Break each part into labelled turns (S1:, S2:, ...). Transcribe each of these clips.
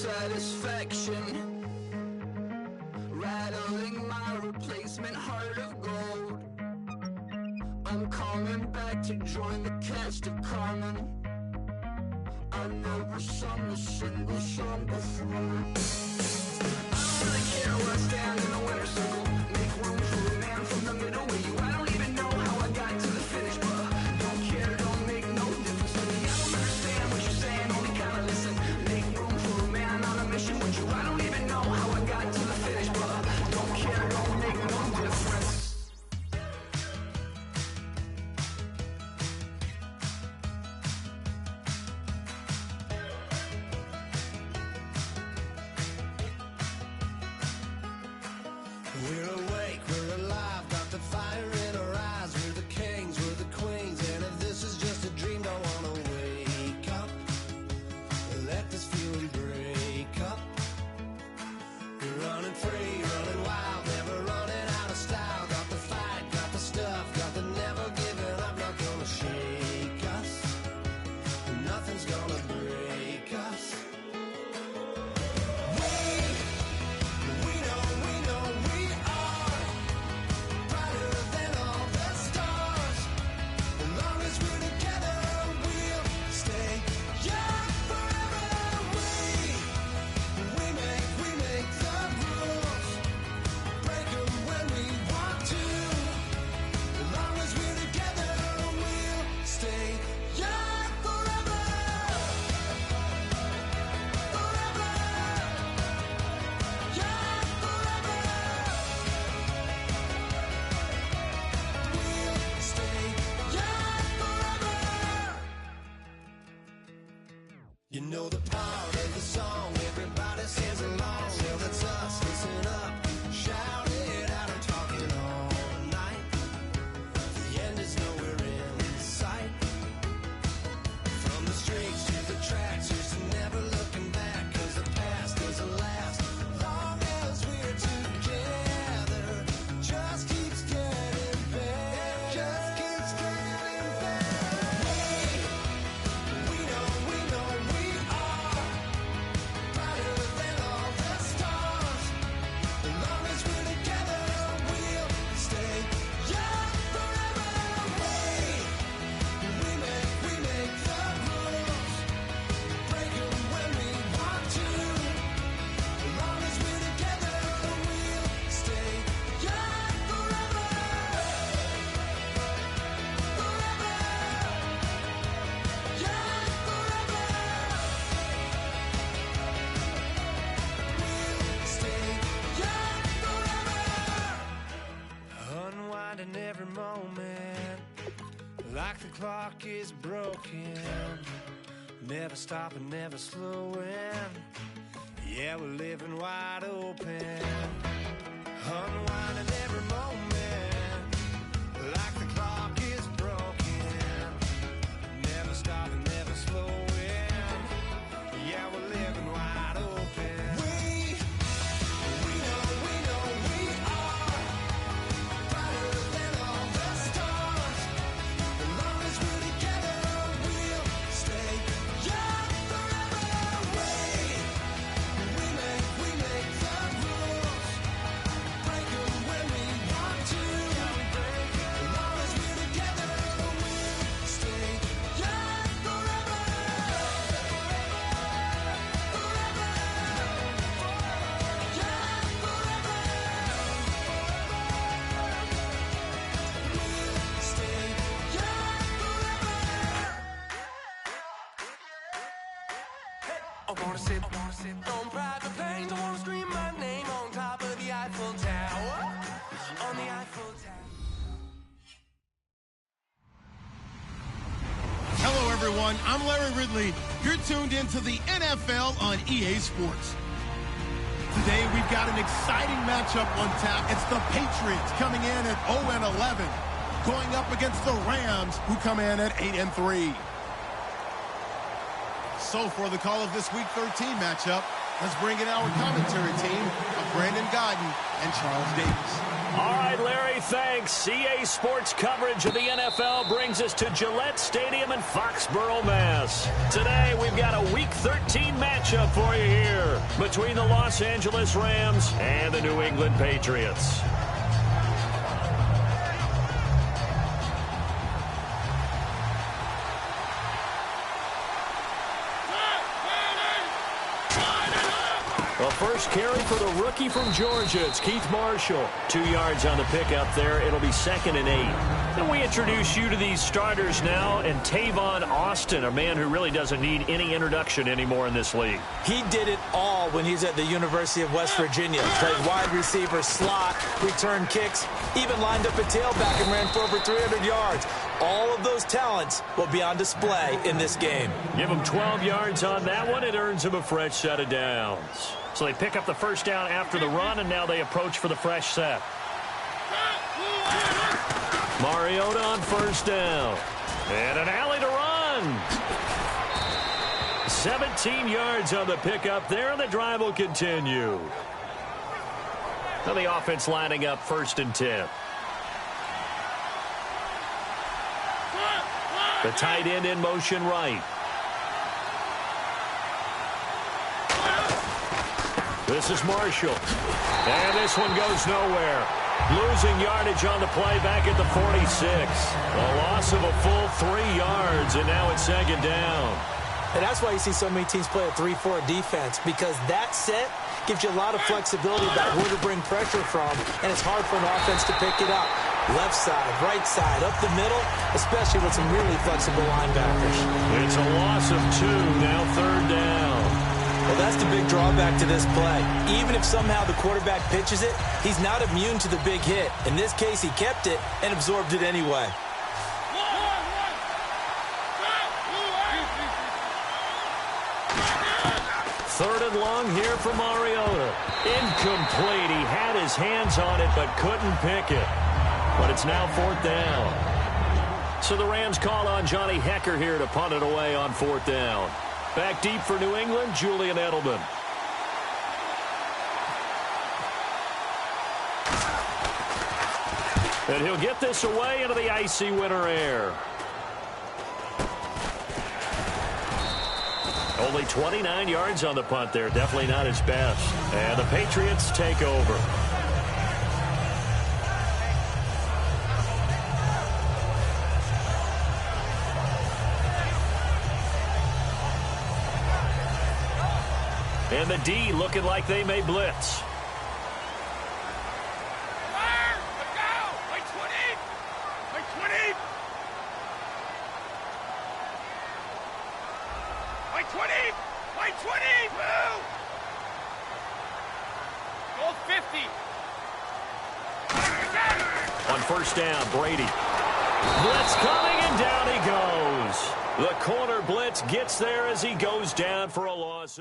S1: satisfaction, rattling my replacement heart of gold. I'm coming back to join the cast of Carmen. I never sung a single song before. I don't really care where I stand in the winner's circle. Make room for a man from the middle with you. I don't even know how I got to the finish, but don't care, don't make no difference to me. I don't understand what you're saying, only kinda listen. Make room for a man on a mission with you. I don't even know how I got to the finish, but don't care, don't make no difference.
S2: We're awake, we're alive, got the fire in our eyes. We're the kings, we're the queens, and if this is just a dream, don't wanna wake up. Let this feeling break up. We're running free, running wild, never running out of style. Got the fight, got the stuff, got the never giving up. Not gonna shake us, nothing's gonna break us. You know the part of the song, everybody sings along. Well, that's us, listen up, shout it out, I'm talking all night. The end is nowhere in sight. From the streets to the tracks, here's to never looking back. Cause the past doesn't last, long as we're together. Just keeps getting better, just keeps getting better. We know every moment, like the clock is broken, never stopping, never slowing. Yeah, we're living wide open, unwinding every moment, like the clock is broken, never stopping, never slowing. Yeah, we're living wide open. I wanna sip on private planes. I wanna scream my name on top of the Eiffel Tower. On the Eiffel Tower.
S3: Hello, everyone. I'm Larry Ridley. You're tuned into the NFL on EA Sports. Today, we've got an exciting matchup on tap. It's the Patriots coming in at 0-11, going up against the Rams, who come in at 8-3. So for the call of this Week 13 matchup, let's bring in our commentary team of Brandon Godden and Charles Davis.
S4: All right, Larry, thanks. EA Sports coverage of the NFL brings us to Gillette Stadium in Foxborough, Mass. Today, we've got a Week 13 matchup for you here between the Los Angeles Rams and the New England Patriots. Well, first carry for the rookie from Georgia. It's Keith Marshall. 2 yards on the pickup there. It'll be 2nd and 8. And we introduce you to these starters now. And Tavon Austin, a man who really doesn't need any introduction anymore in this league.
S5: He did it all when he's at the University of West Virginia. Played wide receiver, slot, returned kicks, even lined up a tailback and ran for over 300 yards. All of those talents will be on display in this game.
S4: Give him 12 yards on that one. It earns him a fresh set of downs. So they pick up the first down after the run, and now they approach for the fresh set. Mariota on first down. And an alley to run. 17 yards on the pickup there, and the drive will continue. Now the offense lining up 1st and 10. The tight end in motion right. This is Marshall. And this one goes nowhere. Losing yardage on the play back at the 46. A loss of a full 3 yards, and now it's 2nd down.
S5: And that's why you see so many teams play a 3-4 defense, because that set gives you a lot of flexibility about where to bring pressure from, and it's hard for an offense to pick it up. Left side, right side, up the middle, especially with some really flexible linebackers.
S4: It's a loss of 2, now 3rd down.
S5: Well, that's the big drawback to this play. Even if somehow the quarterback pitches it, he's not immune to the big hit. In this case, he kept it and absorbed it anyway.
S4: Third and long here for Mariota. Incomplete. He had his hands on it but couldn't pick it. But it's now 4th down. So the Rams call on Johnny Hecker here to punt it away on 4th down. Back deep for New England, Julian Edelman. And he'll get this away into the icy winter air. Only 29 yards on the punt there. Definitely not his best. And the Patriots take over. And the D looking like they may blitz.
S6: Fire! Let's go! Wait 20! Wait 20! Wait 20! Wait 20! Move! Goal 50!
S4: On first down, Brady. Blitz coming, and down he goes. The corner blitz gets there as he goes down for a loss.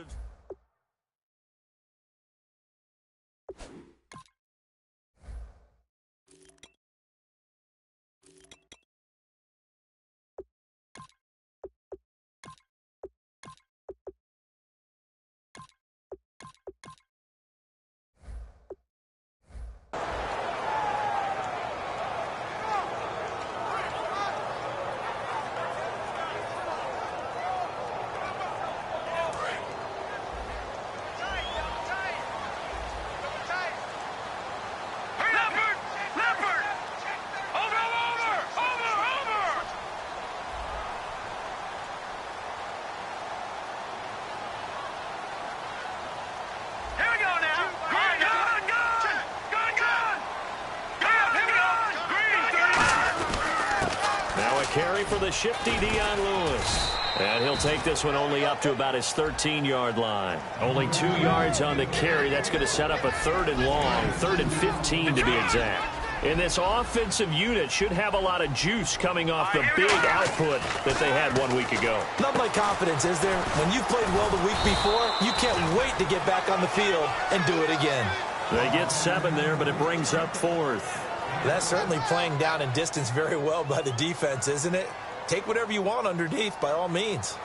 S4: Carry for the shifty Dion Lewis. And he'll take this one only up to about his 13-yard line. Only 2 yards on the carry. That's going to set up a 3rd and long, 3rd and 15 to be exact. And this offensive unit should have a lot of juice coming off the big output that they had 1 week ago.
S5: Nothing like confidence, is there? When you've played well the week before, you can't wait to get back on the field and do it again.
S4: They get 7 there, but it brings up 4th.
S5: That's certainly playing down and distance very well by the defense, isn't it? Take whatever you want underneath, by all means.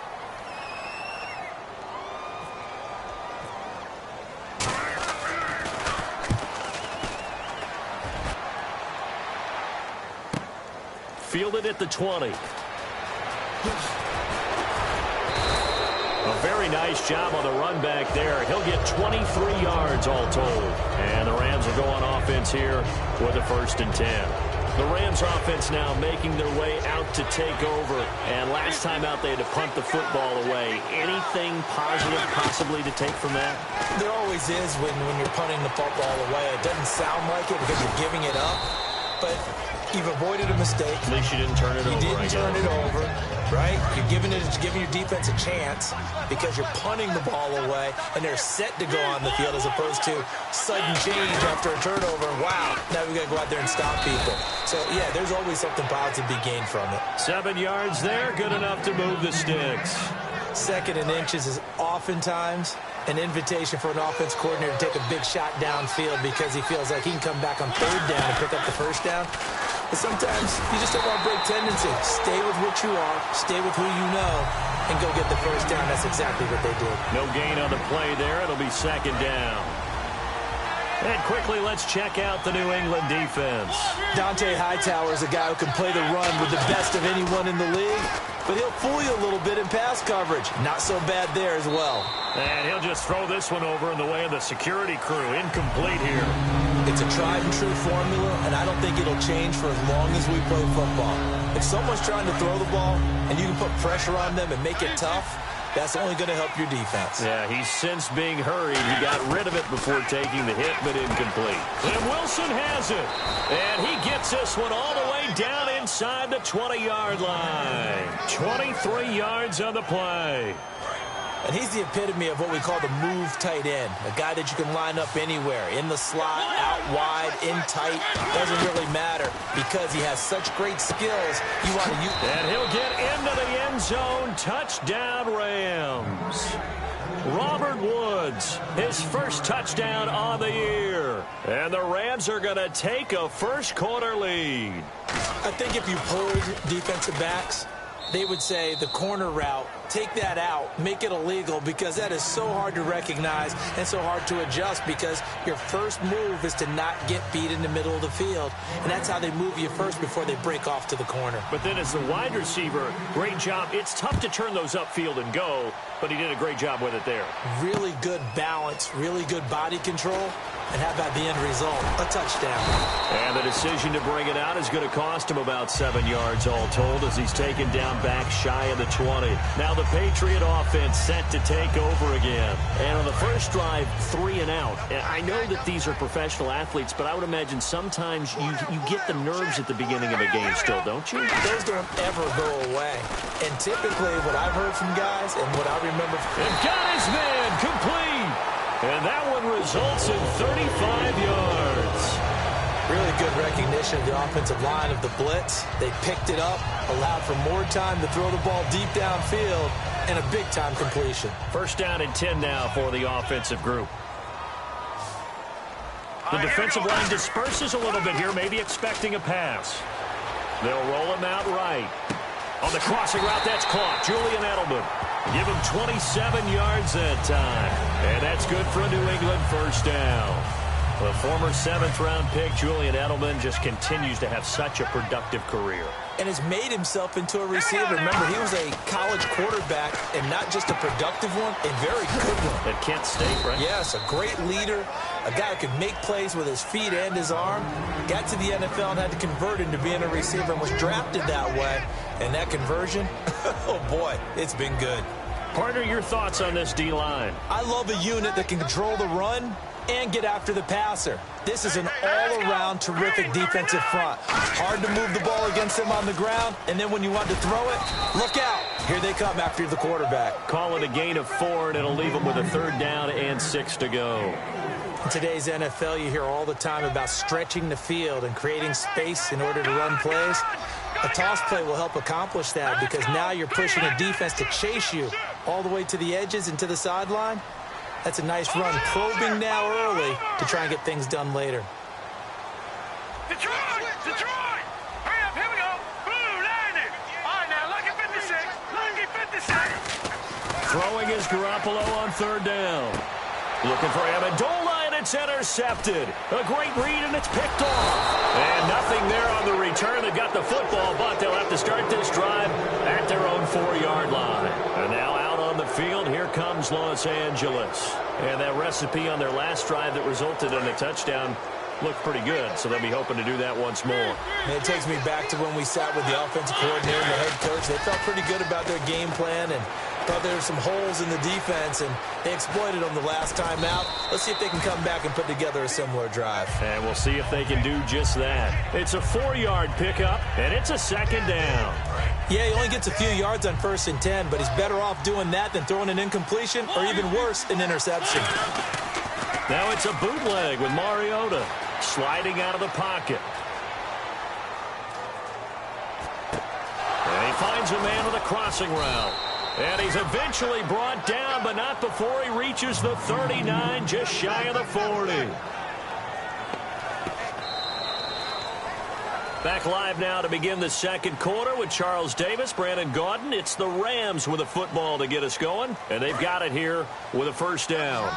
S4: Fielded at the 20. A very nice job on the run back there. He'll get 23 yards all told. And the Rams will go on offense here with a 1st and 10. The Rams offense now making their way out to take over. And last time out, they had to punt the football away. Anything positive possibly to take from that?
S5: There always is when you're punting the football away. It doesn't sound like it because you're giving it up. But you've avoided a mistake.
S4: At least you didn't turn it over.
S5: You didn't turn it over, right? You're giving your defense a chance because you're punting the ball away, and they're set to go on the field as opposed to sudden change after a turnover. Wow, now we got to go out there and stop people. So, yeah, there's always something positive to be gained from it.
S4: 7 yards there, good enough to move the sticks.
S5: 2nd and inches is oftentimes an invitation for an offense coordinator to take a big shot downfield because he feels like he can come back on 3rd down and pick up the 1st down. But sometimes you just don't want to break tendency. Stay with what you are, stay with who you know, and go get the 1st down. That's exactly what they did.
S4: No gain on the play there. It'll be 2nd down. And quickly, let's check out the New England defense.
S5: Dante Hightower is a guy who can play the run with the best of anyone in the league, but he'll fool you a little bit in pass coverage. Not so bad there as well.
S4: And he'll just throw this one over in the way of the security crew. Incomplete here.
S5: It's a tried-and-true formula, and I don't think it'll change for as long as we play football. If someone's trying to throw the ball and you can put pressure on them and make it tough, that's only going to help your defense.
S4: Yeah, he's since being hurried. He got rid of it before taking the hit, but incomplete. And Wilson has it. And he gets this one all the way down inside the 20-yard line. 23 yards on the play.
S5: And he's the epitome of what we call the move tight end, a guy that you can line up anywhere, in the slot, out wide, in tight, doesn't really matter because he has such great skills. You want to use.
S4: And he'll get into the end zone. Touchdown, Rams. Robert Woods, his 1st touchdown on the year. And the Rams are going to take a 1st quarter lead.
S5: I think if you pulled defensive backs, they would say the corner route, take that out, make it illegal, because that is so hard to recognize and so hard to adjust because your first move is to not get beat in the middle of the field. And that's how they move you first before they break off to the corner.
S4: But then as the wide receiver, great job. It's tough to turn those upfield and go, but he did a great job with it there.
S5: Really good balance, really good body control. And how about the end result? A touchdown.
S4: And the decision to bring it out is going to cost him about 7 yards all told as he's taken down back shy of the 20. Now the Patriot offense set to take over again. And on the first drive, 3 and out. And I know that these are professional athletes, but I would imagine sometimes you get the nerves at the beginning of a game still, don't you?
S5: Those don't ever go away. And typically what I've heard from guys and what I remember.
S4: And got his man complete. And that one results in 35 yards.
S5: Really good recognition of the offensive line of the blitz. They picked it up, allowed for more time to throw the ball deep downfield, and a big-time completion.
S4: 1st down and 10 now for the offensive group. The defensive line disperses a little bit here, maybe expecting a pass. They'll roll him out right. On the crossing route, that's caught. Julian Edelman. Give him 27 yards that time. And that's good for a New England 1st down. The former 7th-round pick, Julian Edelman, just continues to have such a productive career.
S5: And has made himself into a receiver. Remember, he was a college quarterback, and not just a productive one, a very good one.
S4: At Kent State, right?
S5: Yes, a great leader, a guy who could make plays with his feet and his arm. Got to the NFL and had to convert into being a receiver and was drafted that way. And that conversion, oh boy, it's been good.
S4: Partner, your thoughts on this D-line?
S5: I love a unit that can control the run and get after the passer. This is an all-around terrific defensive front. Hard to move the ball against them on the ground, and then when you want to throw it, look out. Here they come after the quarterback.
S4: Call it a gain of 4, and it'll leave them with a 3rd down and 6 to go.
S5: In today's NFL, you hear all the time about stretching the field and creating space in order to run plays. A toss play will help accomplish that because now you're pushing a defense to chase you all the way to the edges and to the sideline. That's a nice run, probing now early to try and get things done later.
S6: Detroit! Hurry up, here we go. Blue, line it. All right, now, lucky 56. Lucky 56.
S4: Throwing is Garoppolo on 3rd down. Looking for Amendola, and it's intercepted. A great read, and it's picked off. And nothing there on the return. They got the football, but they'll have to start this drive at their own 4-yard line. And now out on the field, here comes Los Angeles. And that recipe on their last drive that resulted in a touchdown looked pretty good, so they'll be hoping to do that once more.
S5: And it takes me back to when we sat with the offensive coordinator and the head coach. They felt pretty good about their game plan and thought there were some holes in the defense, and they exploited them the last time out. Let's see if they can come back and put together a similar drive.
S4: And we'll see if they can do just that. It's a 4-yard pickup, and it's a second down.
S5: Yeah, he only gets a few yards on 1st and 10, but he's better off doing that than throwing an incompletion or even worse, an interception.
S4: Now it's a bootleg with Mariota sliding out of the pocket. And he finds a man on the crossing route. And he's eventually brought down, but not before he reaches the 39, just shy of the 40. Back live now to begin the second quarter with Charles Davis, Brandon Gaudin. It's the Rams with a football to get us going, and they've got it here with a first down.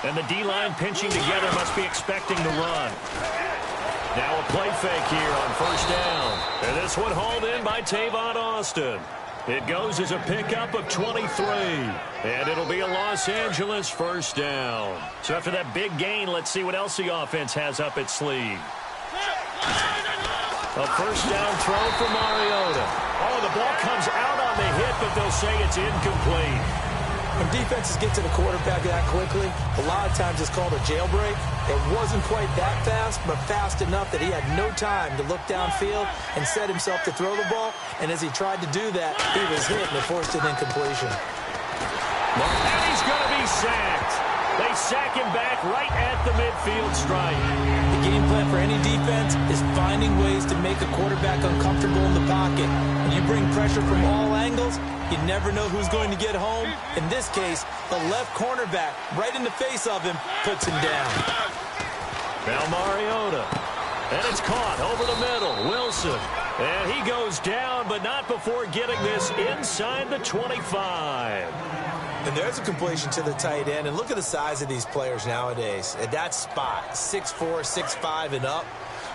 S4: And the D-line pinching together, must be expecting to run. Now a play fake here on first down. And this one hauled in by Tavon Austin. It goes as a pickup of 23. And it'll be a Los Angeles first down. So after that big gain, let's see what else the offense has up its sleeve. A first down throw for Mariota. Oh, the ball comes out on the hit, but they'll say it's incomplete.
S5: When defenses get to the quarterback that quickly, a lot of times it's called a jailbreak. It wasn't quite that fast, but fast enough that he had no time to look downfield and set himself to throw the ball. And as he tried to do that, he was hit and it forced an incompletion.
S4: And he's going to be sacked. They sack him back right at the midfield stripe.
S5: The game plan for any defense is finding ways to make a quarterback uncomfortable in the pocket. When you bring pressure from all angles, you never know who's going to get home. In this case, the left cornerback, right in the face of him, puts him down.
S4: Now Mariota. And it's caught over the middle. Wilson. And he goes down, but not before getting this inside the 25.
S5: And there's a completion to the tight end. And look at the size of these players nowadays. At that spot, 6'4", 6'5", and up.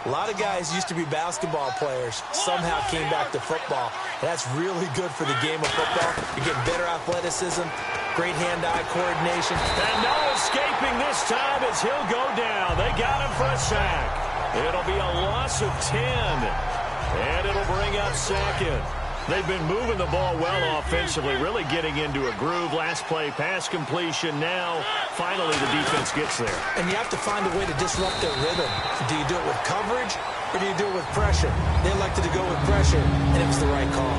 S5: A lot of guys used to be basketball players, somehow came back to football. And that's really good for the game of football. You're getting better athleticism, great hand-eye coordination.
S4: And no escaping this time as he'll go down. They got him for a sack. It'll be a loss of 10. And it'll bring up second. They've been moving the ball well offensively, really getting into a groove. Last play, pass completion. Now, finally, the defense gets there.
S5: And you have to find a way to disrupt their rhythm. Do you do it with coverage, or do you do it with pressure? They elected to go with pressure, and it was the right call.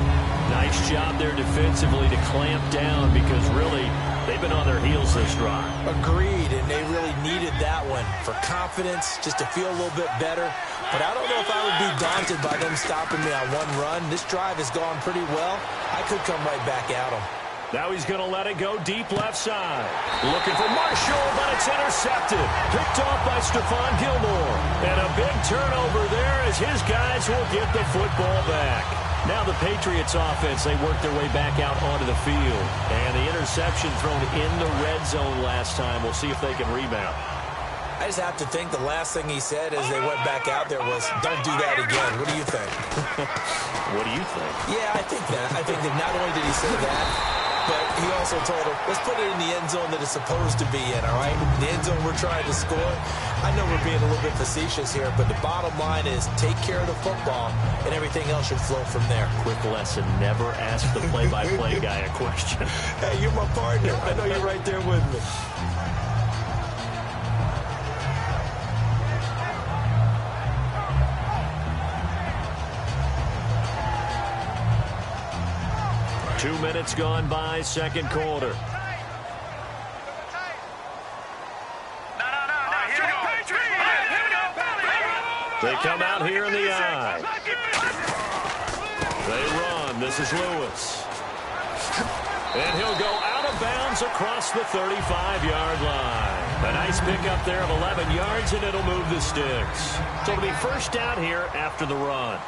S4: Nice job there defensively to clamp down because, really, they've been on their heels this drive.
S5: Agreed, and they really needed that one for confidence, just to feel a little bit better. But I don't know if I would be daunted by them stopping me on one run. This drive has gone pretty well. I could come right back at them.
S4: Now he's going to let it go deep left side. Looking for Marshall, but it's intercepted. Picked off by Stephon Gilmore. And a big turnover there as his guys will get the football back. Now the Patriots offense, they work their way back out onto the field. And the interception thrown in the red zone last time. We'll see if they can rebound.
S5: I just have to think the last thing he said as they went back out there was, don't do that again. What do you think?
S4: What do you think?
S5: Yeah, I think that. I think that not only did he say that, but he also told him, let's put it in the end zone that it's supposed to be in, all right? The end zone we're trying to score. I know we're being a little bit facetious here, but the bottom line is take care of the football, and everything else should flow from there.
S4: Quick lesson, never ask the play-by-play guy a question.
S5: Hey, you're my partner. I know you're right there with me.
S4: Two minutes gone by, second quarter. They come out here in the eye. They run. This is Lewis. And he'll go out of bounds across the 35-yard line. A nice pickup there of 11 yards, and it'll move the sticks. So it'll be first down here after the run.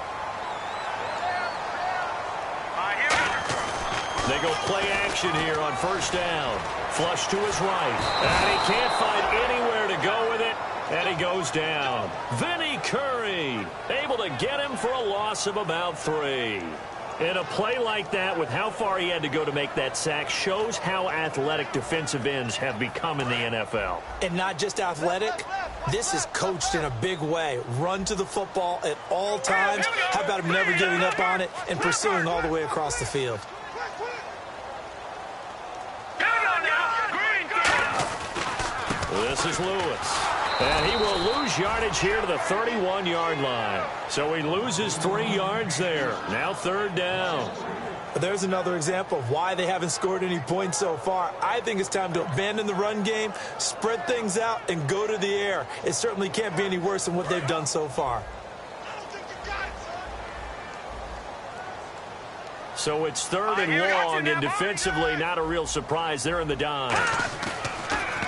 S4: They go play action here on first down. Flush to his right. And he can't find anywhere to go with it. And he goes down. Vinny Curry able to get him for a loss of about 3. And a play like that, with how far he had to go to make that sack, shows how athletic defensive ends have become in the NFL.
S5: And not just athletic, this is coached in a big way. Run to the football at all times. How about him never giving up on it and pursuing all the way across the field?
S4: This is Lewis. And he will lose yardage here to the 31-yard line. So he loses 3 yards there. Now third down.
S5: But there's another example of why they haven't scored any points so far. I think it's time to abandon the run game, spread things out, and go to the air. It certainly can't be any worse than what they've done so far.
S4: So it's third and long, and defensively not a real surprise. They're in the dime.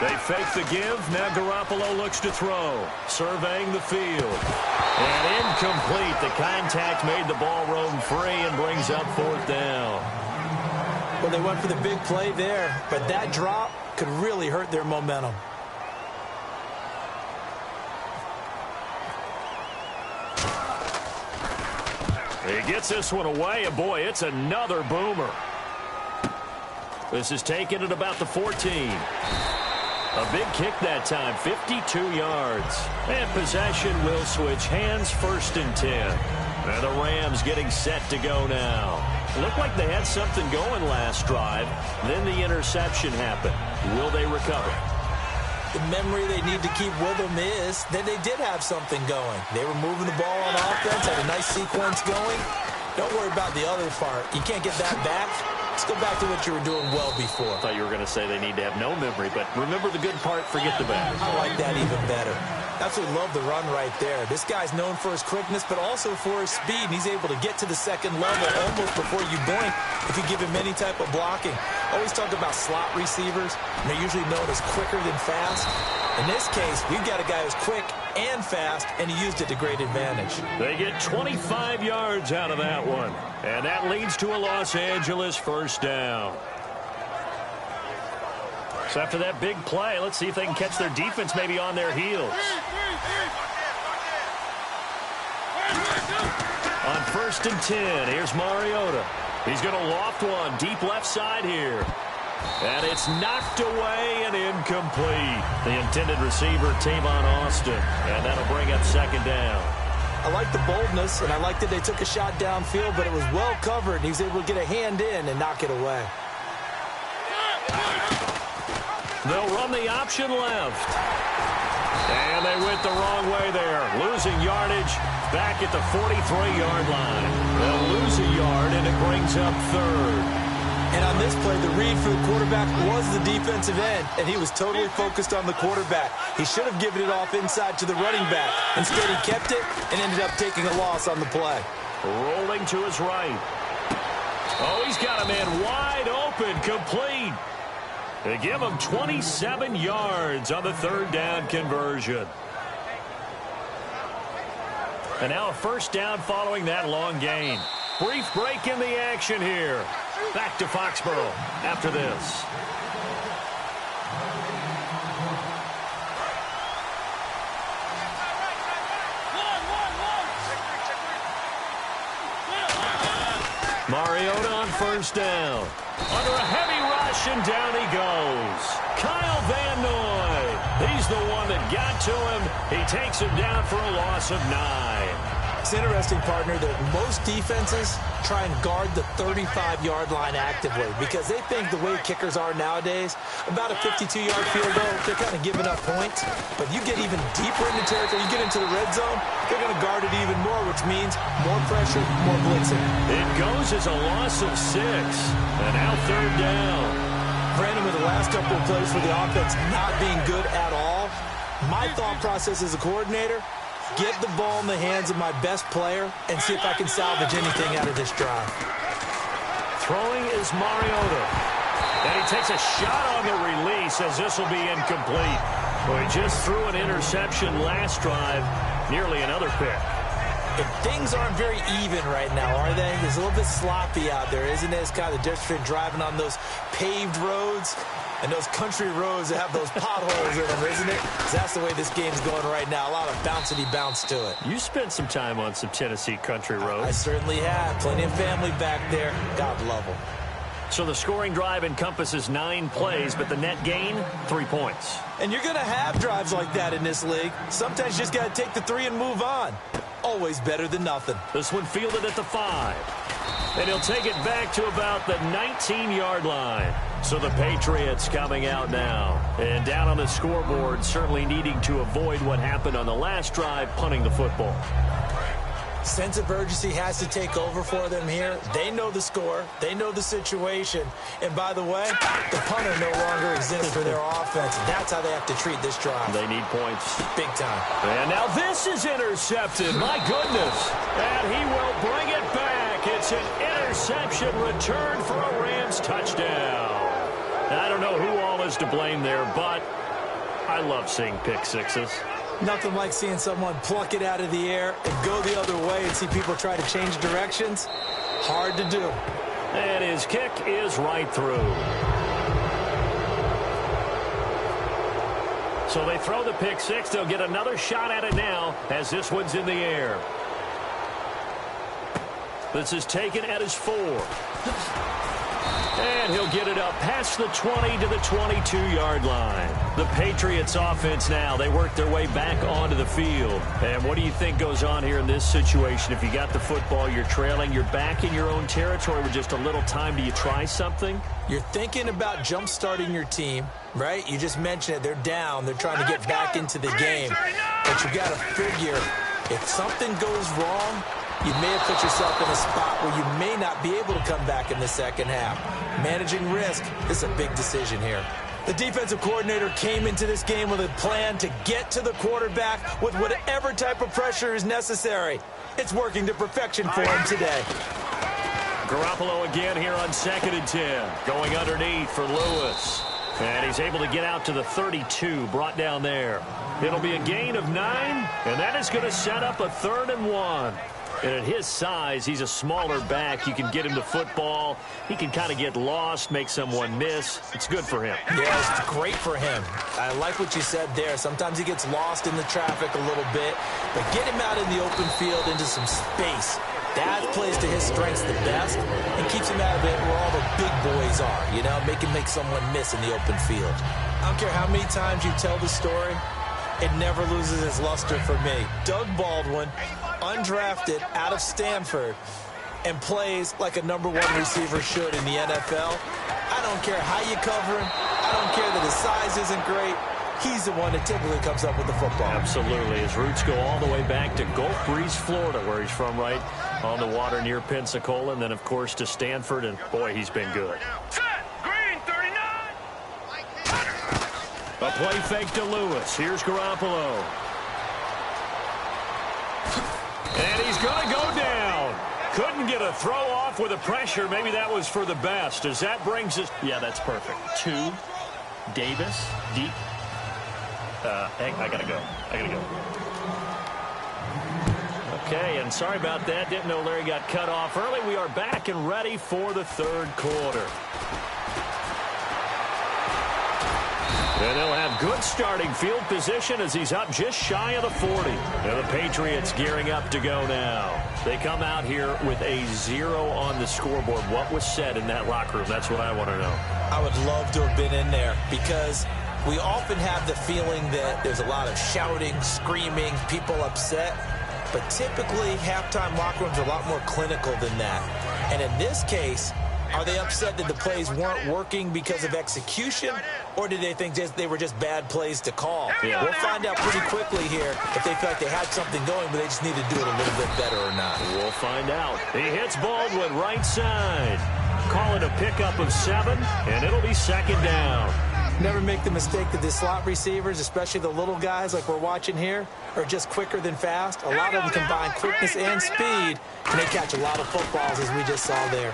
S4: They fake the give. Now Garoppolo looks to throw. Surveying the field. And incomplete. The contact made the ball roam free and brings up fourth down.
S5: Well, they went for the big play there, but that drop could really hurt their momentum.
S4: He gets this one away, and boy, it's another boomer. This is taken at about the 14. A big kick that time, 52 yards. And possession will switch hands, first and 10. And the Rams getting set to go now. Looked like they had something going last drive. Then the interception happened. Will they recover?
S5: The memory they need to keep with them is that they did have something going. They were moving the ball on offense, had a nice sequence going. Don't worry about the other part. You can't get that back. Let's go back to what you were doing well before.
S4: I thought you were going to say they need to have no memory, but remember the good part, forget the bad.
S5: I like that even better. That's what love the run right there. This guy's known for his quickness, but also for his speed. And he's able to get to the second level almost before you blink if you give him any type of blocking. Always talk about slot receivers, and they're usually known as quicker than fast. In this case, we've got a guy who's quick and fast, and he used it to great advantage.
S4: They get 25 yards out of that one, and that leads to a Los Angeles first down. So after that big play, let's see if they can catch their defense maybe on their heels. On first and 10, here's Mariota. He's going to loft one deep left side here. And it's knocked away and incomplete. The intended receiver, Tavon Austin. And that'll bring up second down.
S5: I like the boldness, and I like that they took a shot downfield, but it was well covered. He was able to get a hand in and knock it away.
S4: They'll run the option left. And they went the wrong way there. Losing yardage back at the 43-yard line. They'll lose a yard, and it brings up third.
S5: And on this play, the read for the quarterback was the defensive end, and he was totally focused on the quarterback. He should have given it off inside to the running back. Instead, he kept it and ended up taking a loss on the play.
S4: Rolling to his right. Oh, he's got a man wide open, complete. They give him 27 yards on the third down conversion. And now a first down following that long gain. Brief break in the action here. Back to Foxborough after this. Mariota on first down. Under a heavy rush, and down he goes. Kyle Van Noy. He's the one that got to him. He takes him down for a loss of 9.
S5: It's interesting, partner, that most defenses try and guard the 35-yard line actively because they think the way kickers are nowadays, about a 52-yard field goal, they're kind of giving up points. But you get even deeper into territory, you get into the red zone, they're going to guard it even more, which means more pressure, more blitzing.
S4: It goes as a loss of 6. And now third down.
S5: Brandon, with the last couple of plays for the offense not being good at all, my thought process as a coordinator, get the ball in the hands of my best player and see if I can salvage anything out of this drive.
S4: Throwing is Mariota. And he takes a shot on the release as this will be incomplete. Well, he just threw an interception last drive, nearly another pick.
S5: And things aren't very even right now, are they? It's a little bit sloppy out there, isn't it? It's kind of the difference between driving on those paved roads and those country roads that have those potholes in them, isn't it? 'Cause that's the way this game's going right now. A lot of bouncy bounce to it.
S4: You spent some time on some Tennessee country roads.
S5: I certainly have. Plenty of family back there. God love them.
S4: So the scoring drive encompasses 9 plays, but the net gain, 3 points.
S5: And you're going to have drives like that in this league. Sometimes you just got to take the 3 and move on. Always better than nothing.
S4: This one fielded at the 5. And he'll take it back to about the 19-yard line. So the Patriots coming out now. And down on the scoreboard, certainly needing to avoid what happened on the last drive, punting the football.
S5: Sense of urgency has to take over for them here. They know the score. They know the situation. And by the way, the punter no longer exists for their offense. That's how they have to treat this drive.
S4: They need points.
S5: Big time.
S4: And now this is intercepted. My goodness. And he will bring it back. It's an interception return for a Rams touchdown. I don't know who all is to blame there, but I love seeing pick sixes.
S5: Nothing like seeing someone pluck it out of the air and go the other way and see people try to change directions. Hard to do.
S4: And his kick is right through. So they throw the pick six. They'll get another shot at it now as this one's in the air. This is taken at his 4. And he'll get it up past the 20 to the 22-yard line. The Patriots offense now, they work their way back onto the field. And what do you think goes on here in this situation? If you got the football, you're trailing, you're back in your own territory with just a little time. Do you try something?
S5: You're thinking about jump-starting your team, right? You just mentioned it. They're down. They're trying to get back into the game. But you got to figure, if something goes wrong, you may have put yourself in a spot where you may not be able to come back in the second half. Managing risk is a big decision here. The defensive coordinator came into this game with a plan to get to the quarterback with whatever type of pressure is necessary. It's working to perfection for him today.
S4: Garoppolo again here on 2nd and 10. Going underneath for Lewis. And he's able to get out to the 32, brought down there. It'll be a gain of 9, and that is going to set up a 3rd and 1. And at his size, he's a smaller back. You can get him the football. He can kind of get lost, make someone miss. It's good for him.
S5: Yeah, it's great for him. I like what you said there. Sometimes he gets lost in the traffic a little bit. But get him out in the open field into some space. That plays to his strengths the best and keeps him out of it where all the big boys are. You know, make someone miss in the open field. I don't care how many times you tell the story, it never loses its luster for me. Doug Baldwin, undrafted out of Stanford, and plays like a #1 receiver should in the NFL. I don't care how you cover him. I don't care that his size isn't great. He's the one that typically comes up with the football.
S4: Absolutely. His roots go all the way back to Gulf Breeze, Florida, where he's from, right on the water near Pensacola, and then, of course, to Stanford, and, boy, he's been good.
S6: Set. Green 39.
S4: A play fake to Lewis. Here's Garoppolo. And he's going to go down. Couldn't get a throw off with the pressure. Maybe that was for the best. As that brings us... Yeah, that's perfect. 2. Davis. Deep. I got to go. Okay, and sorry about that. Didn't know Larry got cut off early. We are back and ready for the 3rd quarter. And they'll have good starting field position as he's up just shy of the 40. And the Patriots gearing up to go now. They come out here with a 0 on the scoreboard. What was said in that locker room? That's what I want to know.
S5: I would love to have been in there because we often have the feeling that there's a lot of shouting, screaming, people upset. But typically, halftime locker rooms are a lot more clinical than that. And in this case, are they upset that the plays weren't working because of execution, or did they think they were just bad plays to call?
S4: Yeah.
S5: We'll find out pretty quickly here if they feel like they had something going, but they just need to do it a little bit better or not.
S4: We'll find out. He hits Baldwin right side. Call it a pickup of 7, and it'll be 2nd down.
S5: Never make the mistake that the slot receivers, especially the little guys like we're watching here, are just quicker than fast. A lot of them combine quickness and speed, and they catch a lot of footballs, as we just saw there.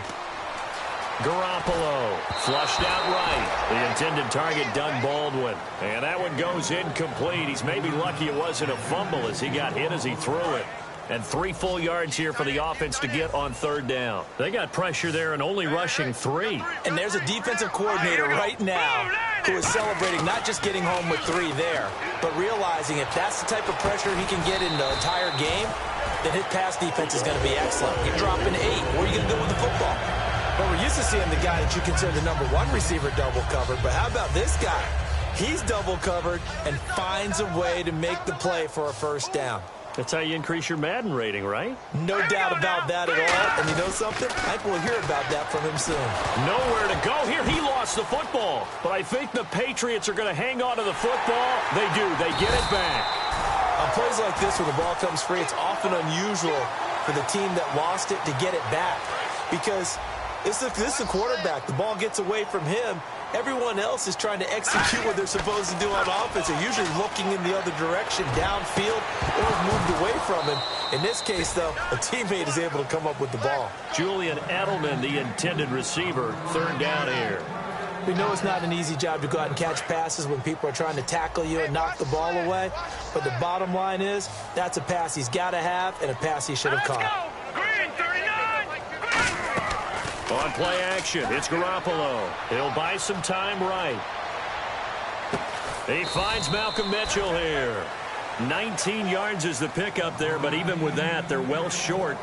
S4: Garoppolo flushed out right. The intended target, Doug Baldwin. And that one goes incomplete. He's maybe lucky it wasn't a fumble as he got hit as he threw it. And 3 full yards here for the offense to get on 3rd down. They got pressure there and only rushing 3.
S5: And there's a defensive coordinator right now who is celebrating not just getting home with 3 there, but realizing if that's the type of pressure he can get in the entire game, then his pass defense is going to be excellent. You're dropping 8. What are you going to do with the football? Well, we're used to seeing the guy that you consider the number 1 receiver double covered, but how about this guy? He's double covered and finds a way to make the play for a 1st down.
S4: That's how you increase your Madden rating, right?
S5: No doubt about that at all. And you know something? I think we'll hear about that from him soon.
S4: Nowhere to go here. He lost the football. But I think the Patriots are going to hang on to the football. They do. They get it back.
S5: On plays like this, when the ball comes free, it's often unusual for the team that lost it to get it back. Because this is the quarterback. The ball gets away from him. Everyone else is trying to execute what they're supposed to do on offense. They're usually looking in the other direction, downfield, or moved away from him. In this case, though, a teammate is able to come up with the ball.
S4: Julian Edelman, the intended receiver, 3rd down here.
S5: We know it's not an easy job to go out and catch passes when people are trying to tackle you and knock the ball away. But the bottom line is, that's a pass he's got to have and a pass he should have caught.
S6: Green 39.
S4: On play action, it's Garoppolo. He'll buy some time right. He finds Malcolm Mitchell here. 19 yards is the pickup there, but even with that, they're well short.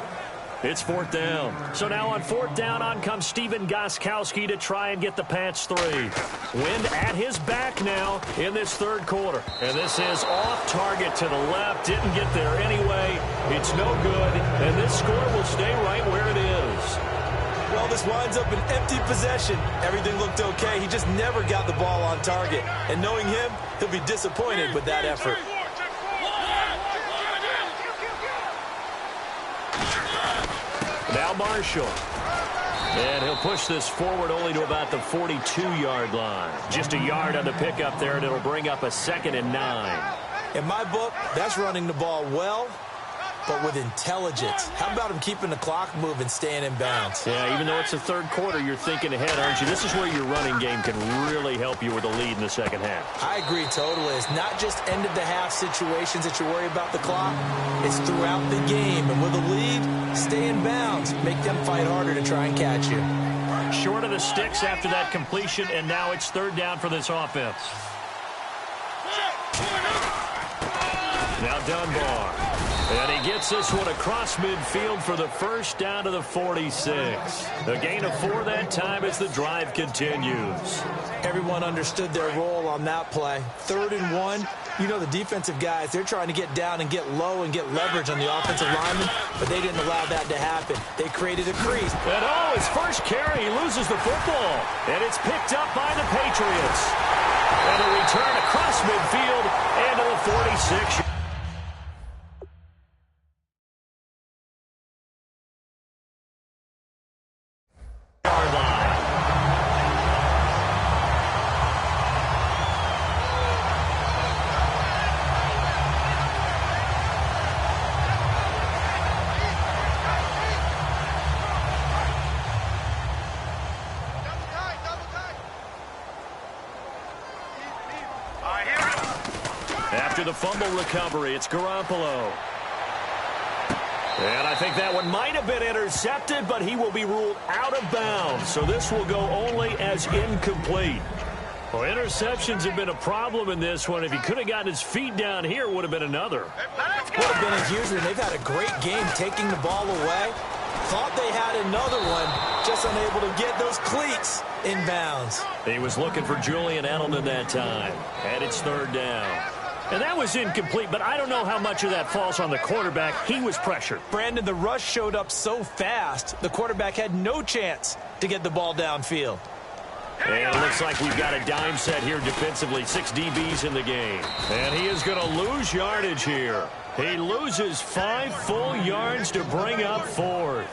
S4: It's 4th down. So now on 4th down, on comes Steven Gostkowski to try and get the patch 3. Wind at his back now in this 3rd quarter. And this is off target to the left. Didn't get there anyway. It's no good. And this score will stay right where it is.
S5: Well, this winds up an empty possession. Everything looked okay. He just never got the ball on target. And knowing him, he'll be disappointed with that effort.
S4: Now Marshall. And he'll push this forward only to about the 42-yard line. Just a yard on the pickup there, and it'll bring up a 2nd and 9.
S5: In my book, that's running the ball well, but with intelligence. How about him keeping the clock moving, staying in bounds?
S4: Yeah, even though it's the 3rd quarter, you're thinking ahead, aren't you? This is where your running game can really help you with a lead in the 2nd half.
S5: I agree totally. It's not just end-of-the-half situations that you worry about the clock. It's throughout the game. And with a lead, stay in bounds. Make them fight harder to try and catch you.
S4: Short of the sticks after that completion, and now it's 3rd down for this offense. Now Dunbar. And he gets this one across midfield for the 1st down to the 46. A gain of 4 that time as the drive continues.
S5: Everyone understood their role on that play. 3rd and 1. You know the defensive guys, they're trying to get down and get low and get leverage on the offensive lineman, but they didn't allow that to happen. They created a crease.
S4: And his first carry, he loses the football. And it's picked up by the Patriots. And a return across midfield and to the 46. After the fumble recovery, it's Garoppolo. And I think that one might have been intercepted, but he will be ruled out of bounds. So this will go only as incomplete. Well, interceptions have been a problem in this one. If he could have gotten his feet down here, it would have been another.
S5: Would have been a huge one. They've had a great game taking the ball away. Thought they had another one, just unable to get those cleats in bounds.
S4: He was looking for Julian Edelman that time. And it's 3rd down. And that was incomplete, but I don't know how much of that falls on the quarterback. He was pressured.
S5: Brandon, the rush showed up so fast, the quarterback had no chance to get the ball downfield.
S4: And it looks like we've got a dime set here defensively. 6 DBs in the game. And he is going to lose yardage here. He loses 5 full yards to bring up 4th.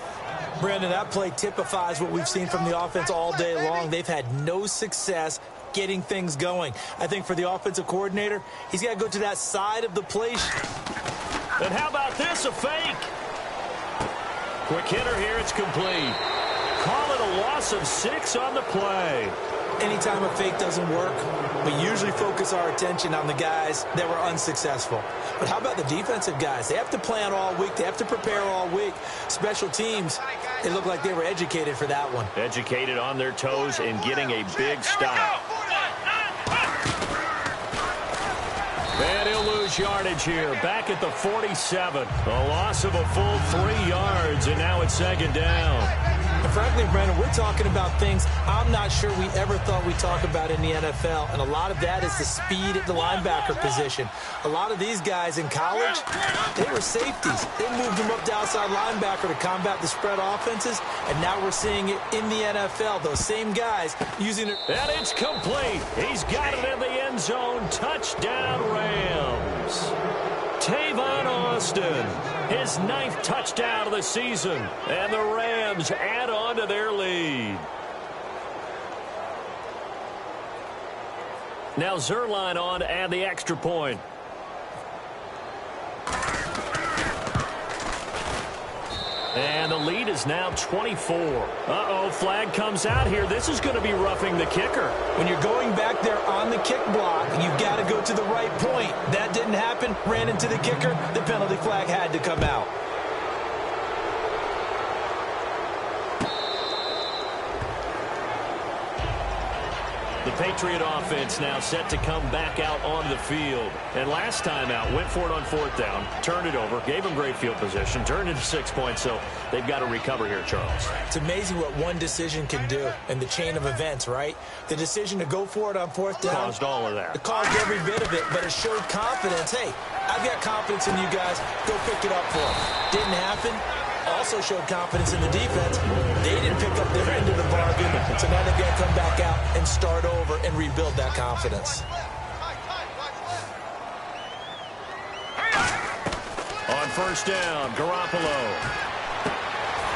S5: Brandon, that play typifies what we've seen from the offense all day long. They've had no success getting things going. I think for the offensive coordinator, he's got to go to that side of the play.
S4: And how about this, a fake? Quick hitter here, it's complete. Call it a loss of 6 on the play.
S5: anytime a fake doesn't work, we usually focus our attention on the guys that were unsuccessful. But how about the defensive guys? They have to plan all week. They have to prepare all week. Special teams, they look like they were educated for that one.
S4: Educated on their toes and getting a big stop. And he'll lose yardage here. Back at the 47. A loss of a full 3 yards, and now it's second down.
S5: And frankly, Brandon, we're talking about things I'm not sure we ever thought we'd talk about in the NFL, and a lot of that is the speed at the linebacker position. A lot of these guys in college, they were safeties. They moved them up to outside linebacker to combat the spread offenses, and now we're seeing it in the NFL. Those same guys using it.
S4: And it's complete. He's got it in the end zone. Touchdown, Rams. Tavon Austin, his 9th touchdown of the season, and the Rams add on to their lead. Now Zerline on to add the extra point. And the lead is now 24. Uh-oh, flag comes out here. This is going to be roughing the kicker.
S5: When you're going back there on the kick block, you've got to go to the right point. That didn't happen. Ran into the kicker. The penalty flag had to come out.
S4: The Patriot offense now set to come back out onto the field. And last time out, went for it on 4th down, turned it over, gave them great field position, turned into 6 points, so they've got to recover here, Charles.
S5: It's amazing what one decision can do in the chain of events, right? The decision to go for it on 4th down.
S4: Caused all of that.
S5: It caused every bit of it, but it showed confidence. Hey, I've got confidence in you guys. Go pick it up for them. Didn't happen. Also showed confidence in the defense. They didn't pick up their end of the bargain, so now they've got to come back out and start over and rebuild that confidence.
S4: On 1st down, Garoppolo.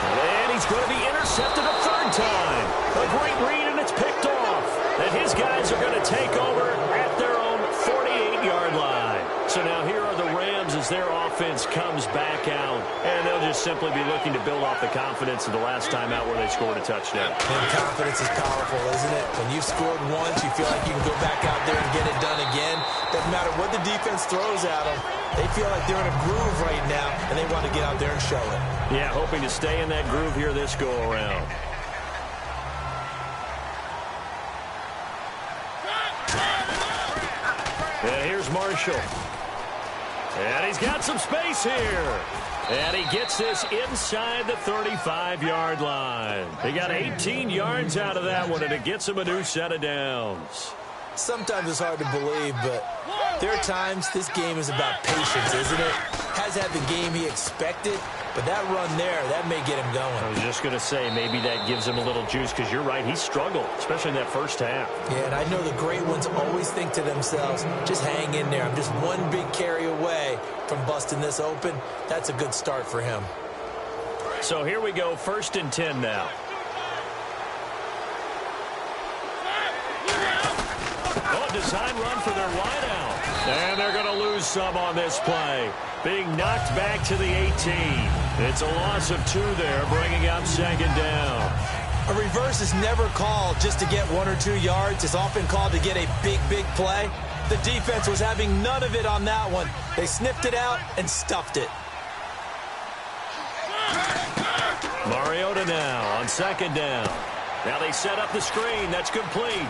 S4: And he's going to be intercepted a 3rd time. A great read, and it's picked off. And his guys are going to take over at their own 48-yard line. So now here are the Rams as their offense comes back out. And they'll just simply be looking to build off the confidence of the last time out where they scored a touchdown.
S5: And confidence is powerful, isn't it? When you've scored once, you feel like you can go back out there and get it done again. Doesn't matter what the defense throws at them. They feel like they're in a groove right now, and they want to get out there and show it.
S4: Yeah, hoping to stay in that groove here this go-around. And here's Marshall. And he's got some space here. And he gets this inside the 35-yard line. He got 18 yards out of that one, and it gets him a new set of downs.
S5: Sometimes it's hard to believe, but there are times this game is about patience, isn't it? Has had the game he expected, but that run there, that may get him going.
S4: I was just going to say, maybe that gives him a little juice, because you're right, he struggled, especially in that first half.
S5: Yeah, and I know the great ones always think to themselves, just hang in there. I'm just one big carry away from busting this open. That's a good start for him.
S4: So here we go, 1st and 10 now. Oh, design run for their wideout. And they're going to lose some on this play. Being knocked back to the 18. It's a loss of 2 there, bringing up 2nd down.
S5: A reverse is never called just to get 1 or 2 yards. It's often called to get a big, big play. The defense was having none of it on that one. They sniffed it out and stuffed it.
S4: Mariota now on 2nd down. Now they set up the screen. That's complete.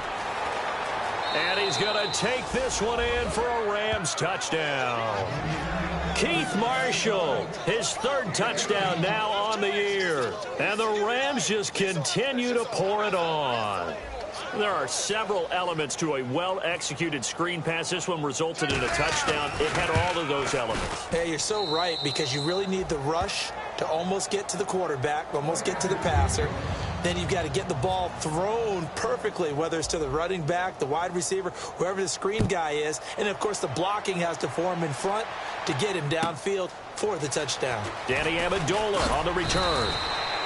S4: And he's going to take this one in for a Rams touchdown. Keith Marshall, his 3rd touchdown now on the year. And the Rams just continue to pour it on. There are several elements to a well-executed screen pass. This one resulted in a touchdown. It had all of those elements.
S5: Hey, you're so right, because you really need the rush to almost get to the quarterback, almost get to the passer. Then you've got to get the ball thrown perfectly, whether it's to the running back, the wide receiver, whoever the screen guy is. And, of course, the blocking has to form in front to get him downfield for the touchdown.
S4: Danny Amendola on the return.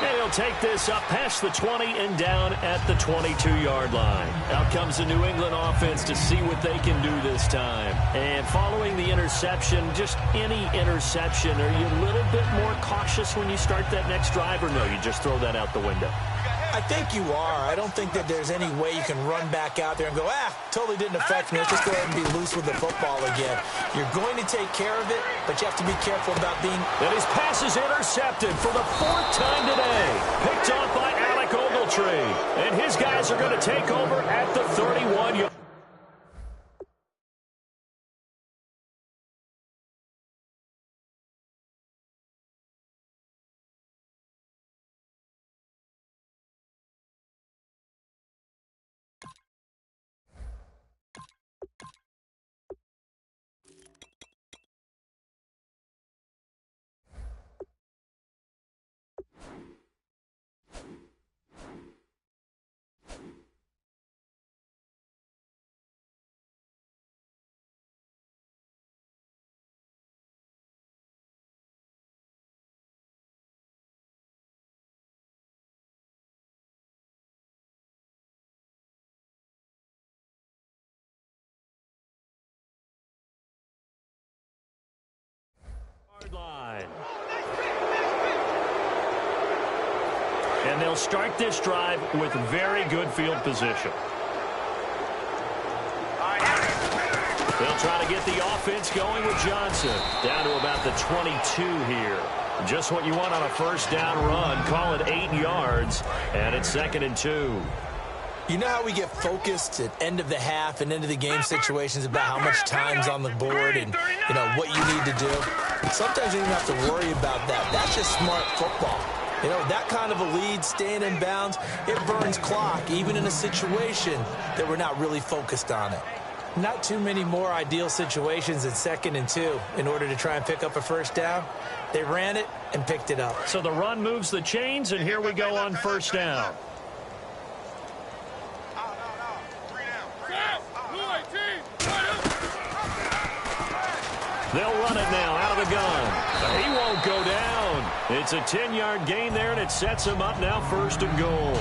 S4: And he'll take this up past the 20 and down at the 22-yard line. Out comes the New England offense to see what they can do this time. And following the interception, just any interception, are you a little bit more cautious when you start that next drive, or no, you just throw that out the window?
S5: I think you are. I don't think that there's any way you can run back out there and go, totally didn't affect me. Let's just go ahead and be loose with the football again. You're going to take care of it, but you have to be careful about being...
S4: And his pass is intercepted for the 4th time today. Picked off by Alec Ogletree. And his guys are going to take over at the 31-yard. Line. And they'll start this drive with very good field position. They'll try to get the offense going with Johnson. Down to about the 22 here. Just what you want on a first down run. Call it 8 yards, and it's 2nd and 2.
S5: You know how we get focused at end of the half and end of the game situations about how much time's on the board and, what you need to do? Sometimes you don't have to worry about that. That's just smart football. That kind of a lead, staying in bounds, it burns clock, even in a situation that we're not really focused on it. Not too many more ideal situations at 2nd and 2 in order to try and pick up a first down. They ran it and picked it up.
S4: So the run moves the chains, and here we go on first down. They'll run it now out of the gun. He won't go down. It's a 10-yard gain there, and it sets him up now 1st and goal.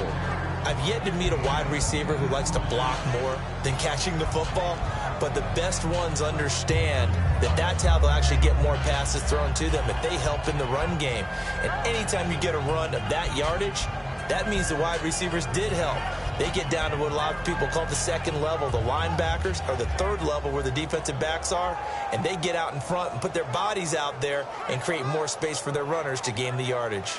S5: I've yet to meet a wide receiver who likes to block more than catching the football, but the best ones understand that that's how they'll actually get more passes thrown to them if they help in the run game. And anytime you get a run of that yardage, that means the wide receivers did help. They get down to what a lot of people call the 2nd level, the linebackers, or the 3rd level where the defensive backs are, and they get out in front and put their bodies out there and create more space for their runners to gain the yardage.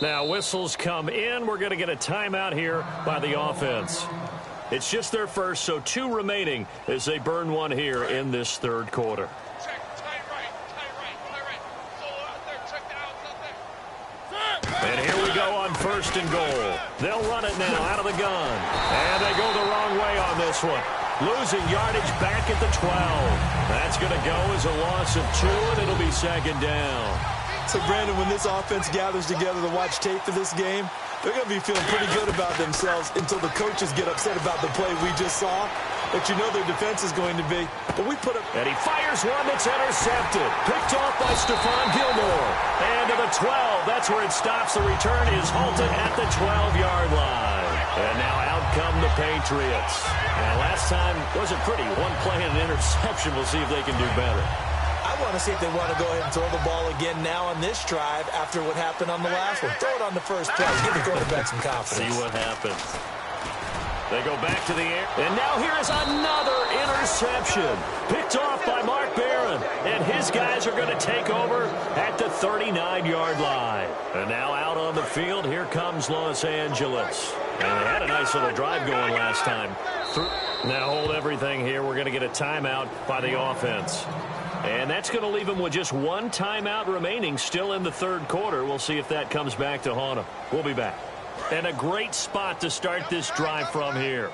S4: Now whistles come in. We're going to get a timeout here by the offense. It's just their first, so 2 remaining as they burn one here in this 3rd quarter. And here we go on 1st and goal. They'll run it now out of the gun. And they go the wrong way on this one. Losing yardage back at the 12. That's going to go as a loss of 2, and it'll be 2nd down.
S5: So, Brandon, when this offense gathers together to watch tape for this game, they're going to be feeling pretty good about themselves until the coaches get upset about the play we just saw. But you know their defense is going to be. But we put up...
S4: And he fires one that's intercepted. Picked off by Stephon Gilmore. And to the 12. That's where it stops. The return is halted at the 12-yard line. And now out come the Patriots. And last time wasn't pretty. One play and an interception. We'll see if they can do better.
S5: I want to see if they want to go ahead and throw the ball again now on this drive after what happened on the last one. Throw it on the first play. Give the quarterback some confidence.
S4: See what happens. They go back to the air. And now here is another interception. Picked off by Mark Barron. And his guys are going to take over at the 39-yard line. And now out on the field, here comes Los Angeles. And they had a nice little drive going last time. Now hold everything here. We're going to get a timeout by the offense. And that's going to leave them with just 1 timeout remaining still in the 3rd quarter. We'll see if that comes back to haunt them. We'll be back. And a great spot to start this drive from here.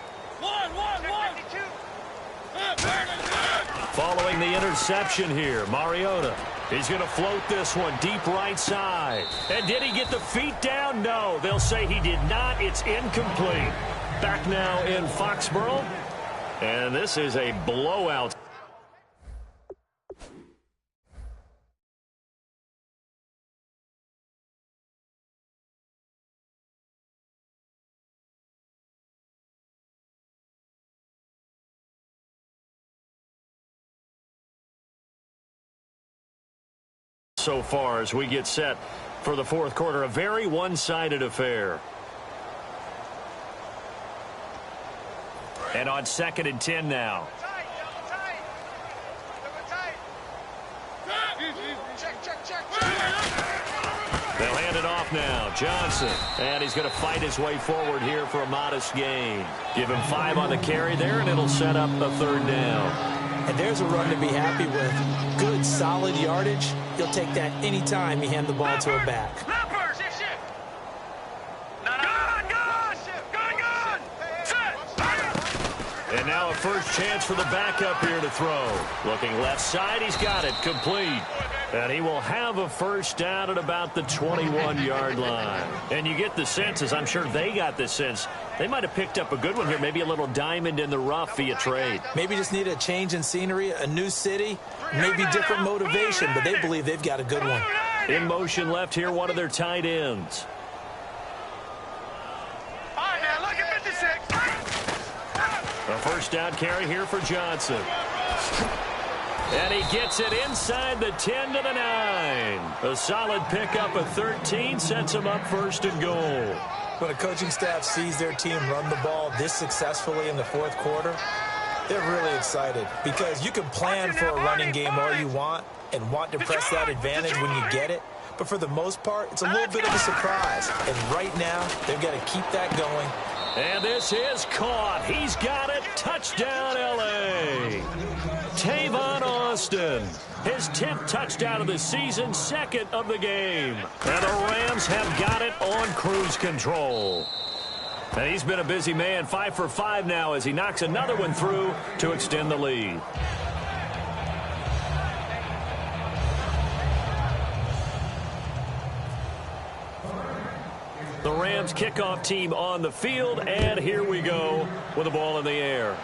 S4: Following the interception here, Mariota. He's going to float this one deep right side. And did he get the feet down? No, they'll say he did not. It's incomplete. Back now in Foxborough. And this is a blowout. So far as we get set for the fourth quarter, a very one-sided affair. And on 2nd and 10 now. They'll hand it off now. Johnson. And he's going to fight his way forward here for a modest gain. Give him 5 on the carry there, and it'll set up a 3rd down.
S5: And there's a run to be happy with. Good, solid yardage. You'll take that anytime you hand the ball to a back.
S4: And now a first chance for the backup here to throw. Looking left side, he's got it, complete. And he will have a first down at about the 21-yard line. And you get the sense, as I'm sure they got the sense, they might have picked up a good one here, maybe a little diamond in the rough via trade.
S5: Maybe just need a change in scenery, a new city, maybe different motivation, but they believe they've got a good one.
S4: In motion left here, one of their tight ends. A first down carry here for Johnson. And he gets it inside the 10 to the 9. A solid pickup of 13 sets him up 1st and goal.
S5: When a coaching staff sees their team run the ball this successfully in the fourth quarter, they're really excited because you can plan for a running game all you want and want to press that advantage when you get it. But for the most part, it's a little bit of a surprise. And right now, they've got to keep that going.
S4: And this is caught. He's got it. Touchdown, L.A. Tavon Austin. His 10th touchdown of the season, 2nd of the game. And the Rams have got it on cruise control. And he's been a busy man, 5 for 5 now as he knocks another one through to extend the lead. The Rams kickoff team on the field, and here we go with the ball in the air.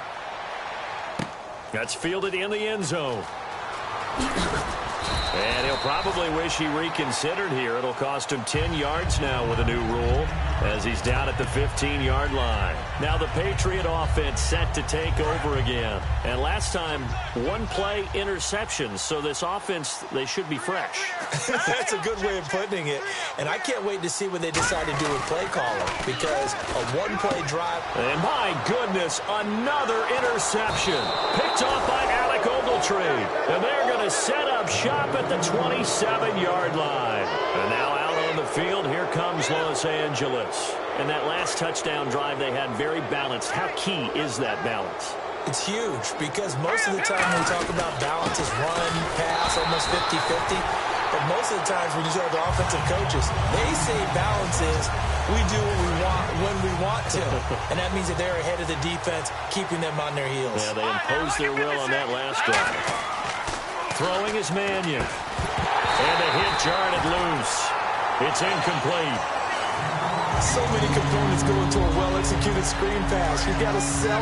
S4: That's fielded in the end zone. And he'll probably wish he reconsidered here. It'll cost him 10 yards now with a new rule as he's down at the 15-yard line. Now the Patriot offense set to take over again. And last time, 1-play interceptions. So this offense, they should be fresh.
S5: That's a good way of putting it. And I can't wait to see what they decide to do with play calling because a 1-play drive.
S4: And my goodness, another interception. Picked off by Alec Ogletree. And they're going to set up shop at the 27-yard line. And now out on the field, here comes Los Angeles. And that last touchdown drive they had very balanced. How key is that balance?
S5: It's huge because most of the time when we talk about balance is run, pass, almost 50-50. But most of the times when you talk to offensive coaches, they say balance is we do what we want when we want to. And that means that they're ahead of the defense, keeping them on their heels.
S4: Yeah, they imposed their will on that last drive. Throwing is Mannion. And a hit jarred it loose. It's incomplete.
S5: So many components go into a well-executed screen pass. You've got to sell.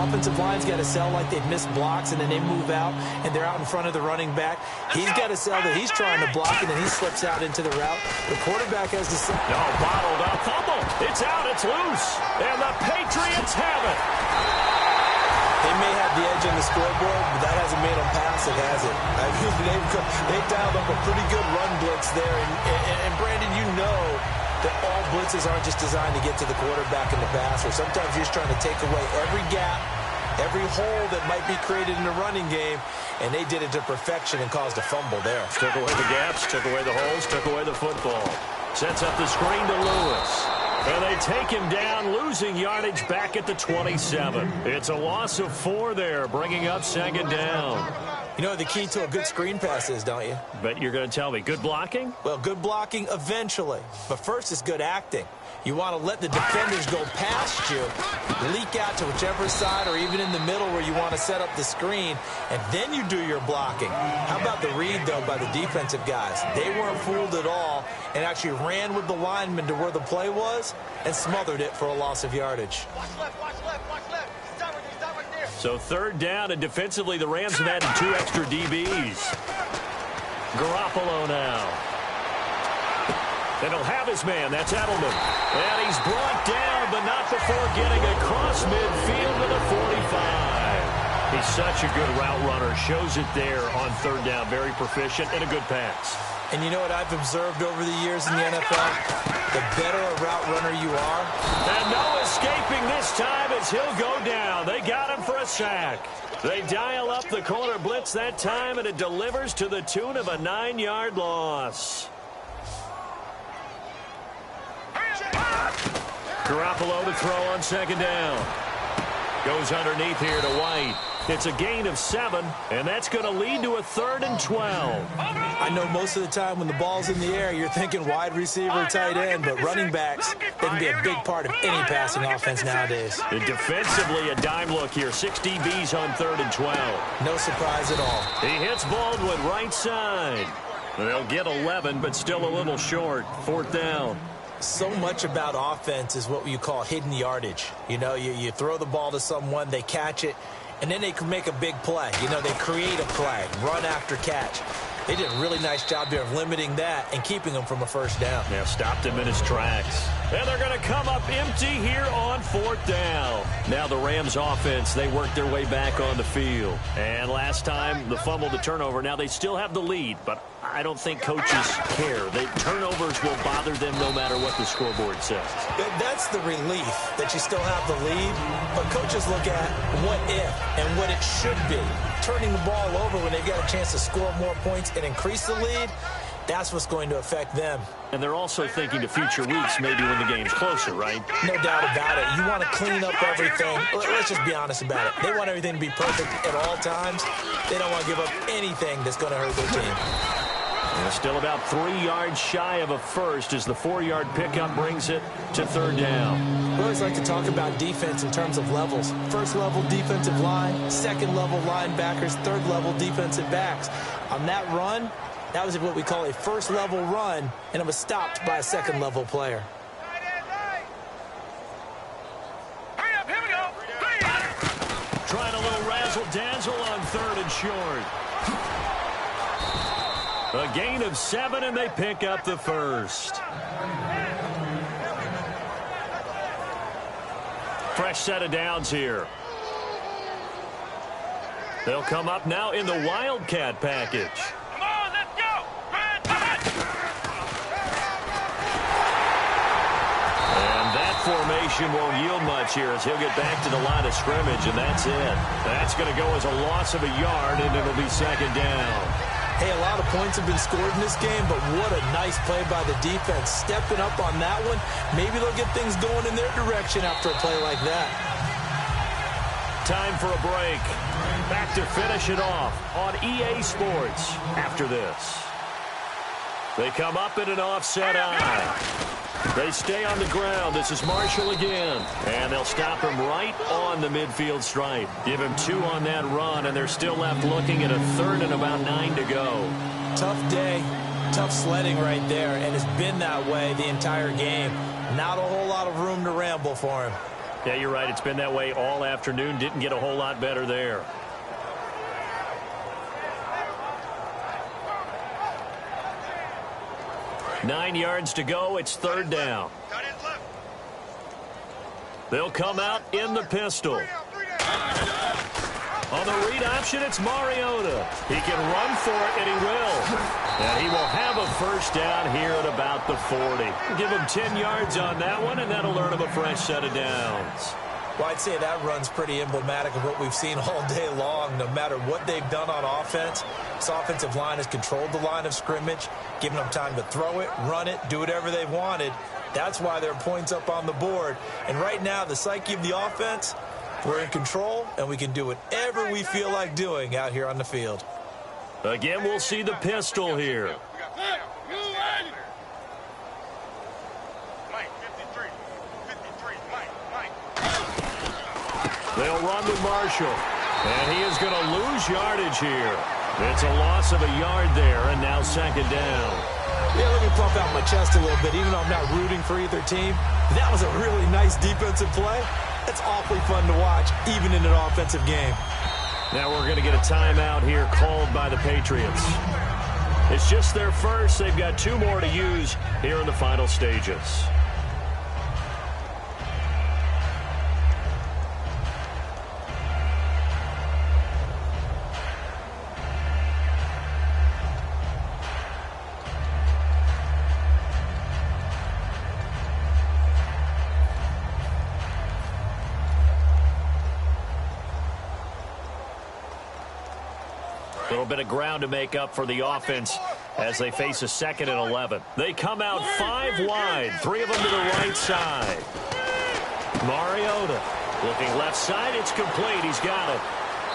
S5: Offensive line's got to sell like they've missed blocks, and then they move out, and they're out in front of the running back. He's got to sell that he's trying to block, and then he slips out into the route. The quarterback has to sell.
S4: No, bottled up. Fumble. It's out. It's loose. And the Patriots have it.
S5: They may have the edge on the scoreboard, but that hasn't made them pass it, has it? I mean, they've dialed up a pretty good run blitz there. And Brandon, you know that all blitzes aren't just designed to get to the quarterback in the passer. Sometimes you're just trying to take away every gap, every hole that might be created in the running game, and they did it to perfection and caused a fumble there.
S4: Took away the gaps, took away the holes, took away the football. Sets up the screen to Lewis. And they take him down, losing yardage back at the 27. It's a loss of 4 there, bringing up 2nd down.
S5: You know what the key to a good screen pass is, don't you?
S4: But you're going to tell me, good blocking?
S5: Well, good blocking eventually. But first is good acting. You want to let the defenders go past you, leak out to whichever side or even in the middle where you want to set up the screen, and then you do your blocking. How about the read, though, by the defensive guys? They weren't fooled at all and actually ran with the lineman to where the play was and smothered it for a loss of yardage.
S6: Watch left, watch left, watch left. Stop right there.
S4: So third down, and defensively the Rams have added 2 extra DBs. Garoppolo now. And he'll have his man. That's Edelman. And he's brought down, but not before getting across midfield to the 45. He's such a good route runner. Shows it there on third down. Very proficient and a good pass.
S5: And you know what I've observed over the years in the NFL? The better a route runner you are.
S4: And no escaping this time as he'll go down. They got him for a sack. They dial up the corner blitz that time, and it delivers to the tune of a 9-yard loss. Garoppolo to throw on second down. Goes underneath here to White. It's a gain of 7, and that's going to lead to a 3rd and 12.
S5: I know most of the time when the ball's in the air, you're thinking wide receiver, tight end, but running backs, they can be a big part of any passing offense nowadays.
S4: And defensively, a dime look here. 6 DBs on 3rd and 12.
S5: No surprise at all.
S4: He hits Baldwin right side. They'll get 11, but still a little short. 4th down.
S5: So much about offense is what you call hidden yardage. You know, you throw the ball to someone, they catch it, and then they can make a big play. You know, they create a play, run after catch. They did a really nice job there of limiting that and keeping him from a first down.
S4: Yeah, stopped him in his tracks. And they're going to come up empty here on 4th down. Now the Rams offense, they worked their way back on the field. And last time, the fumble to turnover. Now they still have the lead, but I don't think coaches care. Turnovers will bother them no matter what the scoreboard says.
S5: That's the relief that you still have the lead, but coaches look at what if and what it should be. Turning the ball over when they've got a chance to score more points and increase the lead, that's what's going to affect them.
S4: And they're also thinking to future weeks, maybe when the game's closer, right?
S5: No doubt about it. You want to clean up everything. Let's just be honest about it. They want everything to be perfect at all times. They don't want to give up anything that's going to hurt their team.
S4: And still about 3 yards shy of a first as the 4-yard pickup brings it to 3rd down.
S5: We always like to talk about defense in terms of levels. First level defensive line, second level linebackers, third level defensive backs. On that run, that was what we call a first level run, and it was stopped by a second level player.
S6: Hurry up, here we go.
S4: Trying a little razzle-dazzle on 3rd and short. A gain of 7, and they pick up the first. Fresh set of downs here. They'll come up now in the Wildcat package.
S6: Come on, let's go.
S4: And that formation won't yield much here as he'll get back to the line of scrimmage, and that's it. That's going to go as a loss of a yard, and it'll be 2nd down.
S5: Hey, a lot of points have been scored in this game, but what a nice play by the defense. Stepping up on that one, maybe they'll get things going in their direction after a play like that.
S4: Time for a break. Back to finish it off on EA Sports after this. They come up in an offset eye. They stay on the ground. This is Marshall again. And they'll stop him right on the midfield stripe. Give him 2 on that run, and they're still left looking at a 3rd and about 9 to go.
S5: Tough day, tough sledding right there, and it's been that way the entire game. Not a whole lot of room to ramble for him.
S4: Yeah, you're right. It's been that way all afternoon. Didn't get a whole lot better there. Nine yards to go. It's 3rd down. They'll come out in the pistol. On the read option, it's Mariota. He can run for it, and he will. And he will have a first down here at about the 40. Give him 10 yards on that one, and that'll earn him a fresh set of downs.
S5: Well, I'd say that run's pretty emblematic of what we've seen all day long. No matter what they've done on offense, this offensive line has controlled the line of scrimmage, given them time to throw it, run it, do whatever they've wanted. That's why there are points up on the board. And right now, the psyche of the offense, we're in control, and we can do whatever we feel like doing out here on the field.
S4: Again, we'll see the pistol here. They'll run with Marshall. And he is going to lose yardage here. It's a loss of a yard there, and now second down.
S5: Yeah, let me pump out my chest a little bit, even though I'm not rooting for either team. That was a really nice defensive play. That's awfully fun to watch, even in an offensive game.
S4: Now we're going to get a timeout here called by the Patriots. It's just their first. They've got 2 more to use here in the final stages. A little bit of ground to make up for the offense as they face a 2nd and 11. They come out 5 wide, 3 of them to the right side. Mariota looking left side. It's complete. He's got it.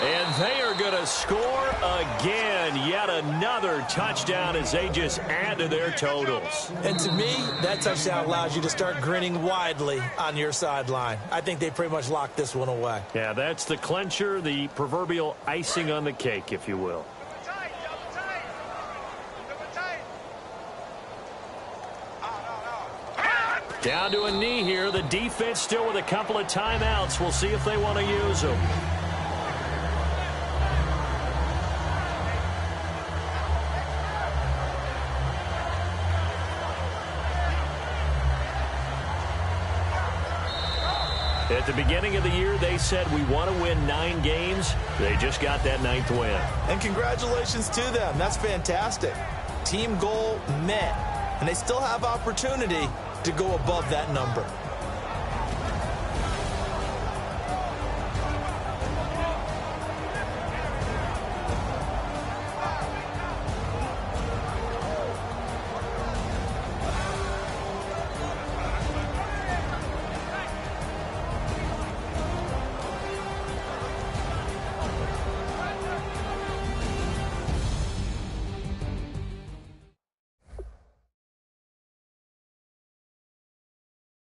S4: And they are going to score again. Yet another touchdown as they just add to their totals.
S5: And to me, that touchdown allows you to start grinning widely on your sideline. I think they pretty much locked this one away.
S4: Yeah, that's the clincher, the proverbial icing on the cake, if you will. Down to a knee here. The defense still with a couple of timeouts. We'll see if they want to use them. At the beginning of the year, they said we want to win 9 games. They just got that 9th win.
S5: And congratulations to them. That's fantastic. Team goal met. And they still have opportunity to go above that number.